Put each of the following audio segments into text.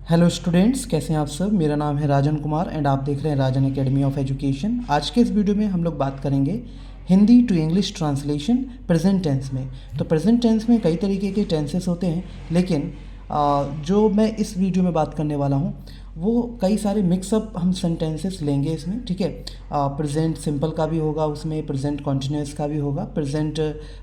Hello students, कैसे हैं आप सब। मेरा नाम है राजन कुमार एंड आप देख रहे हैं राजन एकेडमी ऑफ एजुकेशन। आज के इस वीडियो में हम लोग बात करेंगे Hindi to English translation present tense में। तो प्रेजेंट टेंस में कई तरीके के टेंसेस होते हैं, लेकिन जो मैं इस वीडियो में बात करने वाला हूँ वो कई सारे मिक्सअप हम सेंटेंसेस लेंगे इसमें। ठीक है, प्रेजेंट सिंपल का भी होगा, उसमें प्रेजेंट कॉन्टिन्यूस का भी होगा, प्रेजेंट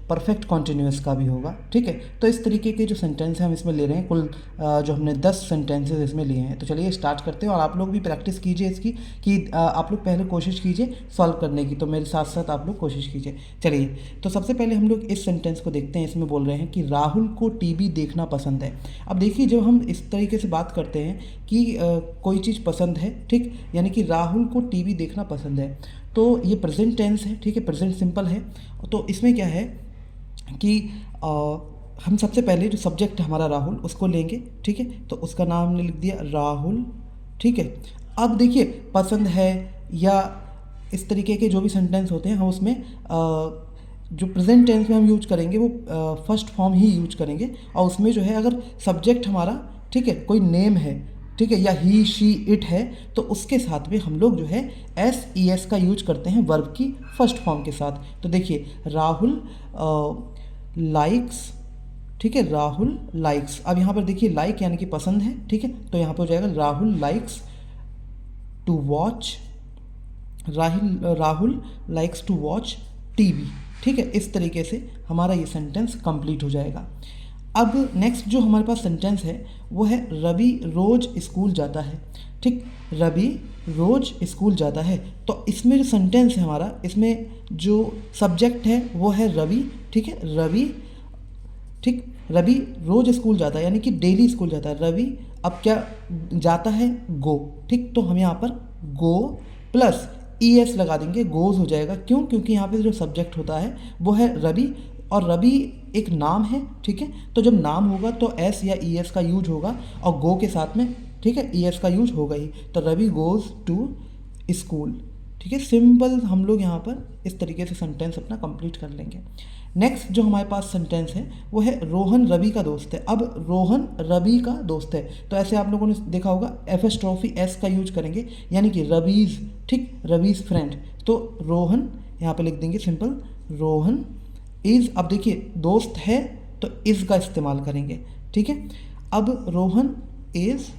परफेक्ट कॉन्टिन्यूस का भी होगा। ठीक है, तो इस तरीके के जो सेंटेंस हैं हम इसमें ले रहे हैं। कुल जो हमने 10 सेंटेंसेस इसमें लिए हैं। तो चलिए स्टार्ट करते हैं और आप लोग भी प्रैक्टिस कीजिए इसकी कि आप लोग पहले कोशिश कीजिए सॉल्व करने की, तो मेरे साथ साथ आप लोग कोशिश कीजिए। चलिए, तो सबसे पहले हम लोग इस सेंटेंस को देखते हैं। इसमें बोल रहे हैं कि राहुल को टीवी देखना पसंद है। अब देखिए, जब हम इस तरीके से बात करते हैं कि कोई चीज़ पसंद है, ठीक, यानी कि राहुल को टीवी देखना पसंद है, तो ये प्रेजेंट टेंस है। ठीक है, प्रेजेंट सिंपल है। तो इसमें क्या है कि हम सबसे पहले जो सब्जेक्ट हमारा राहुल उसको लेंगे। ठीक है, तो उसका नाम हमने लिख दिया राहुल। ठीक है, अब देखिए पसंद है या इस तरीके के जो भी सेंटेंस होते हैं हम उसमें जो प्रेजेंट टेंस में हम यूज करेंगे वो फर्स्ट फॉर्म ही यूज करेंगे। और उसमें जो है अगर सब्जेक्ट हमारा, ठीक है, कोई नेम है, ठीक है, या ही शी इट है, तो उसके साथ में हम लोग जो है एस ई एस का यूज करते हैं वर्ब की फर्स्ट फॉर्म के साथ। तो देखिए राहुल लाइक्स, ठीक है, राहुल लाइक्स। अब यहाँ पर देखिए लाइक यानी कि पसंद है। ठीक है, तो यहाँ पर हो जाएगा Rahul likes to watch, Rahul likes to watch TV. ठीक है, इस तरीके से हमारा ये सेंटेंस कंप्लीट हो जाएगा। अब नेक्स्ट जो हमारे पास सेंटेंस है वो है रवि रोज स्कूल जाता है। ठीक, रवि रोज स्कूल जाता है। तो इसमें जो सेंटेंस है हमारा, इसमें जो सब्जेक्ट है वो है रवि। ठीक है, रवि, ठीक, रवि रोज स्कूल जाता है यानी कि डेली स्कूल जाता है रवि। अब क्या जाता है, गो। ठीक, तो हम यहाँ पर गो प्लस ई एस लगा देंगे, गोज हो जाएगा। क्यों? क्योंकि यहाँ पे जो सब्जेक्ट होता है वो है रवि और रवि एक नाम है। ठीक है, तो जब नाम होगा तो एस या ई एस का यूज होगा और गो के साथ में, ठीक है, ई एस का यूज होगा ही। तो रवि गोज टू स्कूल। ठीक है, सिंपल हम लोग यहाँ पर इस तरीके से सेंटेंस अपना कंप्लीट कर लेंगे। नेक्स्ट जो हमारे पास सेंटेंस है वो है रोहन रवि का दोस्त है। अब रोहन रवि का दोस्त है, तो ऐसे आप लोगों ने देखा होगा एफएस्ट्रॉफी एस का यूज करेंगे यानी कि रवीज, ठीक, रवीज फ्रेंड। तो रोहन यहाँ पे लिख देंगे सिंपल रोहन इज़। अब देखिए दोस्त है तो इज़ का इस्तेमाल करेंगे। ठीक है, अब रोहन इज़,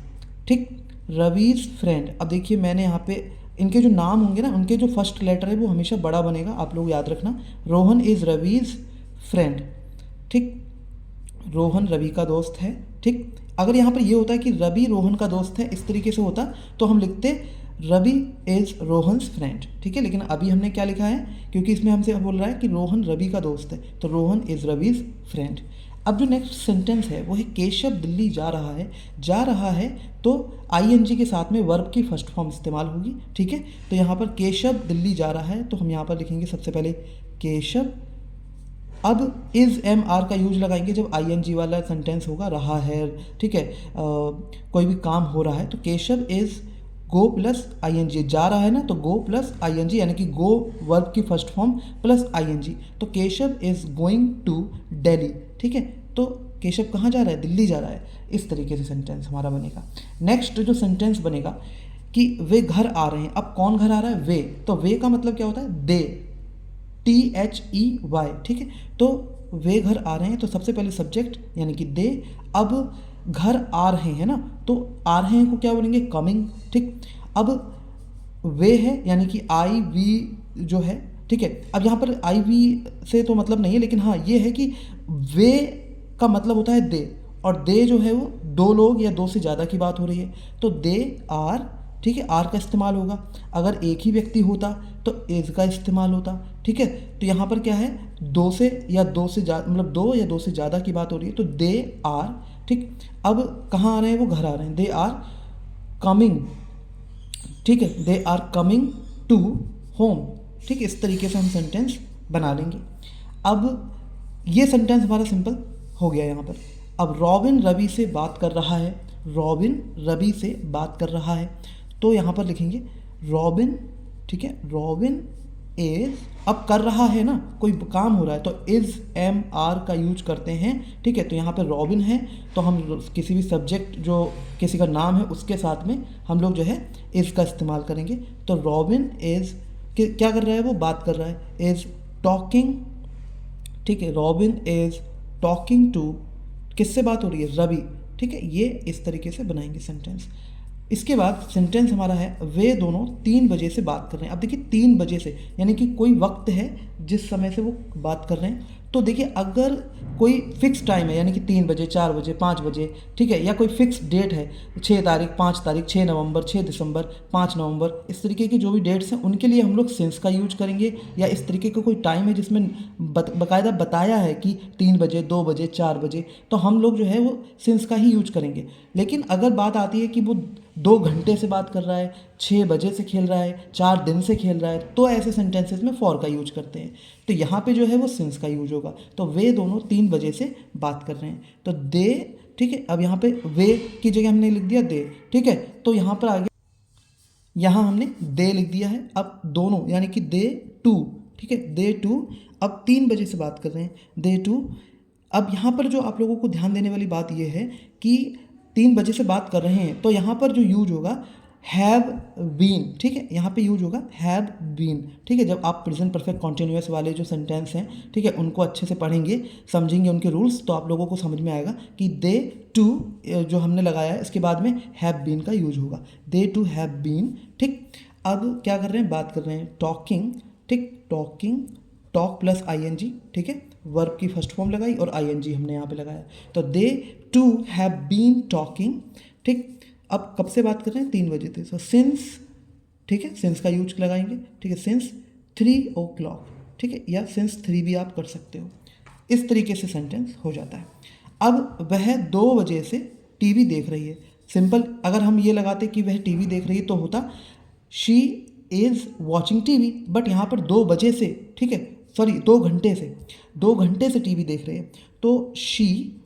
ठीक, रवीज फ्रेंड। अब देखिए मैंने यहाँ पे इनके जो नाम होंगे ना उनके जो फर्स्ट लेटर है वो हमेशा बड़ा बनेगा, आप लोग याद रखना। Rohan is Ravi's friend. ठीक, रोहन रवि का दोस्त है। ठीक, अगर यहाँ पर ये होता है कि रवि रोहन का दोस्त है, इस तरीके से होता तो हम लिखते रवि इज़ रोहन्स फ्रेंड। ठीक है, लेकिन अभी हमने क्या लिखा है, क्योंकि इसमें हमसे बोल रहा है कि रोहन रवि का दोस्त है, तो रोहन इज़ रवीज फ्रेंड। अब जो नेक्स्ट सेंटेंस है वो है केशव दिल्ली जा रहा है। जा रहा है तो आईएनजी के साथ में वर्ब की फर्स्ट फॉर्म इस्तेमाल होगी। ठीक है, तो यहाँ पर केशव दिल्ली जा रहा है, तो हम यहाँ पर लिखेंगे सबसे पहले केशव। अब इज़ एम आर का यूज लगाएंगे जब आईएनजी वाला सेंटेंस होगा, रहा है, ठीक है, कोई भी काम हो रहा है। तो Keshav is go plus ING, जा रहा है ना तो गो प्लस आईएनजी यानी कि गो वर्ब की फर्स्ट फॉर्म प्लस आईएनजी। तो Keshav is going to Delhi. ठीक है, तो केशव कहाँ जा रहा है, दिल्ली जा रहा है। इस तरीके से सेंटेंस हमारा बनेगा। नेक्स्ट जो सेंटेंस बनेगा कि वे घर आ रहे हैं। अब कौन घर आ रहा है, वे। तो वे का मतलब क्या होता है, दे, THEY। ठीक है, तो वे घर आ रहे हैं, तो सबसे पहले सब्जेक्ट यानी कि दे। अब घर आ रहे हैं ना, तो आ रहे हैं को क्या बोलेंगे, कमिंग। ठीक, अब वे है यानी कि आई वी जो है। ठीक है, अब यहाँ पर आई वी से तो मतलब नहीं है, लेकिन हाँ ये है कि वे का मतलब होता है दे, और दे जो है वो दो लोग या दो से ज़्यादा की बात हो रही है, तो दे आर। ठीक है, आर का इस्तेमाल होगा। अगर एक ही व्यक्ति होता तो इज का इस्तेमाल होता। ठीक है, तो यहाँ पर क्या है, दो से या दो से ज़्यादा, मतलब दो या दो से ज़्यादा की बात हो रही है, तो दे आर। ठीक, अब कहाँ आ रहे हैं, वो घर आ रहे हैं, दे आर कमिंग। ठीक है, they are coming to home. ठीक, इस तरीके से हम सेंटेंस बना लेंगे। अब ये सेंटेंस हमारा सिंपल हो गया यहाँ पर। अब रॉबिन रवि से बात कर रहा है। रॉबिन रवि से बात कर रहा है, तो यहाँ पर लिखेंगे रॉबिन। ठीक है, रॉबिन इज, अब कर रहा है ना, कोई काम हो रहा है तो इज़ एम आर का यूज करते हैं, ठीक है। तो यहाँ पे रॉबिन है तो हम किसी भी सब्जेक्ट जो किसी का नाम है उसके साथ में हम लोग जो है इज़ का इस्तेमाल करेंगे। तो रॉबिन इज़ क्या कर रहा है, वो बात कर रहा है, इज़ टॉकिंग, ठीक है। रॉबिन इज़ टॉकिंग टू, किससे बात हो रही है, रवि, ठीक है। ये इस तरीके से बनाएंगे सेंटेंस। इसके बाद सेंटेंस हमारा है वे दोनों 3 बजे से बात कर रहे हैं। अब देखिए 3 बजे से यानी कि कोई वक्त है जिस समय से वो बात कर रहे हैं। तो देखिए अगर कोई फिक्स टाइम है यानी कि 3 बजे, 4 बजे, 5 बजे, ठीक है, या कोई फिक्स डेट है 6 तारीख, 5 तारीख, 6 नवंबर, 6 दिसंबर, 5 नवंबर, इस तरीके की जो भी डेट्स हैं उनके लिए हम लोग सिंस का यूज करेंगे। या इस तरीके का कोई टाइम है जिसमें बाकायदा बताया है कि 3 बजे, 2 बजे, 4 बजे, तो हम लोग जो है वो सिंस का ही यूज करेंगे। लेकिन अगर बात आती है कि वो 2 घंटे से बात कर रहा है, 6 बजे से खेल रहा है, 4 दिन से खेल रहा है, तो ऐसे सेंटेंसेस में फॉर का यूज करते हैं। तो यहाँ पे जो है वो सिंस का यूज होगा। तो वे दोनों 3 बजे से बात कर रहे हैं, तो दे, ठीक है। अब यहाँ पे वे की जगह हमने लिख दिया दे, ठीक है। तो यहाँ पर आगे यहाँ हमने दे लिख दिया है। अब दोनों यानी कि दे टू, ठीक है, दे टू अब 3 बजे से बात कर रहे हैं, दे टू। अब यहाँ पर जो आप लोगों को ध्यान देने वाली बात यह है कि 3 बजे से बात कर रहे हैं तो यहाँ पर जो यूज होगा हैव बीन, ठीक है, यहाँ पे यूज होगा हैव बीन, ठीक है। जब आप प्रेजेंट परफेक्ट कॉन्टिन्यूअस वाले जो सेंटेंस हैं, ठीक है, उनको अच्छे से पढ़ेंगे, समझेंगे उनके रूल्स, तो आप लोगों को समझ में आएगा कि दे टू जो हमने लगाया है इसके बाद में हैव बीन का यूज होगा, दे टू हैव बीन, ठीक। अब क्या कर रहे हैं, बात कर रहे हैं, टॉकिंग, ठीक, टॉकिंग, टॉक प्लस आईएनजी, ठीक है, वर्ब की फर्स्ट फॉर्म लगाई और आईएनजी हमने यहाँ पे लगाया। तो दे टू हैव बीन टॉकिंग, ठीक। अब कब से बात कर रहे हैं, 3 बजे थे, सो सिंस, ठीक है, सिंस का यूज लगाएंगे, ठीक है, सिंस 3 o'clock, ठीक है, या सिंस 3 भी आप कर सकते हो। इस तरीके से सेंटेंस हो जाता है। अब वह 2 बजे से टीवी देख रही है। सिंपल, अगर हम ये लगाते कि वह टीवी देख रही है तो होता she is watching TV, but यहाँ पर 2 बजे से, ठीक है, सॉरी 2 घंटे से, 2 घंटे से टीवी देख रहे हैं, तो शी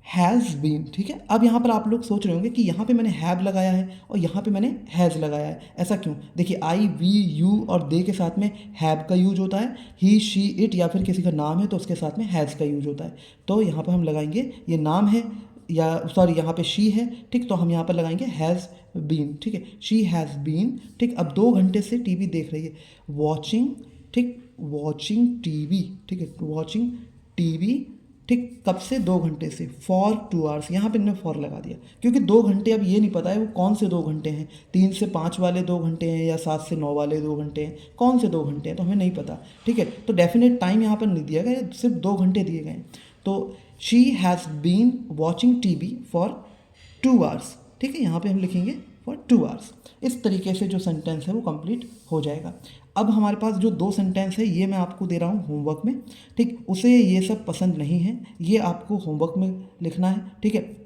हैज़ बीन, ठीक है। अब यहाँ पर आप लोग सोच रहे होंगे कि यहाँ पे मैंने हैव लगाया है और यहाँ पे मैंने हैज़ लगाया है, ऐसा क्यों। देखिए आई, वी, यू और दे के साथ में हैव का यूज होता है, ही, शी, इट या फिर किसी का नाम है तो उसके साथ में हैज़ का यूज होता है। तो यहाँ पर हम लगाएंगे, ये नाम है या सॉरी यहाँ पे शी है, ठीक, तो हम यहाँ पर लगाएंगे हैज़ बीन, ठीक है, शी हैज़ बीन, ठीक। अब 2 घंटे से टीवी देख रही है, वॉचिंग, ठीक, वॉचिंग टीवी, ठीक है, वॉचिंग टीवी, ठीक, कब से, 2 घंटे से, फॉर 2 hours, यहाँ पे मैंने फॉर लगा दिया क्योंकि 2 घंटे, अब ये नहीं पता है वो कौन से 2 घंटे हैं, 3 से 5 वाले 2 घंटे हैं या 7 से 9 वाले 2 घंटे हैं, कौन से 2 घंटे हैं तो हमें नहीं पता, ठीक है। तो डेफिनेट टाइम यहाँ पर नहीं दिया गया, सिर्फ 2 घंटे दिए गए। तो she has been watching TV for 2 hours, ठीक है, यहाँ पे हम लिखेंगे फॉर 2 hours। इस तरीके से जो सेंटेंस है वो कंप्लीट हो जाएगा। अब हमारे पास जो 2 सेंटेंस है ये मैं आपको दे रहा हूँ होमवर्क में, ठीक, उसे ये सब पसंद नहीं है, ये आपको होमवर्क में लिखना है, ठीक है।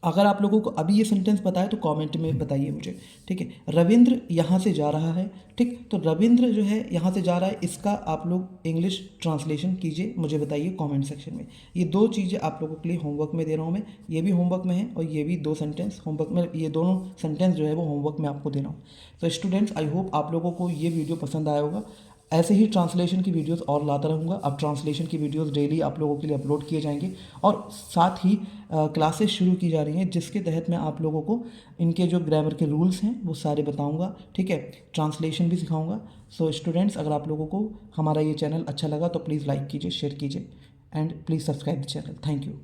अगर आप लोगों को अभी ये सेंटेंस पता है तो कमेंट में बताइए मुझे, ठीक है। रविंद्र यहाँ से जा रहा है, ठीक, तो रविंद्र जो है यहाँ से जा रहा है, इसका आप लोग इंग्लिश ट्रांसलेशन कीजिए, मुझे बताइए कमेंट सेक्शन में। ये 2 चीज़ें आप लोगों के लिए होमवर्क में दे रहा हूँ मैं, ये भी होमवर्क में है और ये भी 2 सेंटेंस होमवर्क में, ये दोनों सेंटेंस जो है वो होमवर्क में आपको दे रहा हूँ। तो स्टूडेंट्स, आई होप आप लोगों को ये वीडियो पसंद आया होगा। ऐसे ही ट्रांसलेशन की वीडियोस और लाता रहूँगा। अब ट्रांसलेशन की वीडियोस डेली आप लोगों के लिए अपलोड किए जाएंगे और साथ ही क्लासेस शुरू की जा रही हैं जिसके तहत मैं आप लोगों को इनके जो ग्रामर के रूल्स हैं वो सारे बताऊंगा, ठीक है, ट्रांसलेशन भी सिखाऊंगा। सो स्टूडेंट्स, अगर आप लोगों को हमारा ये चैनल अच्छा लगा तो प्लीज़ लाइक कीजिए, शेयर कीजिए and please subscribe the channel. Thank you.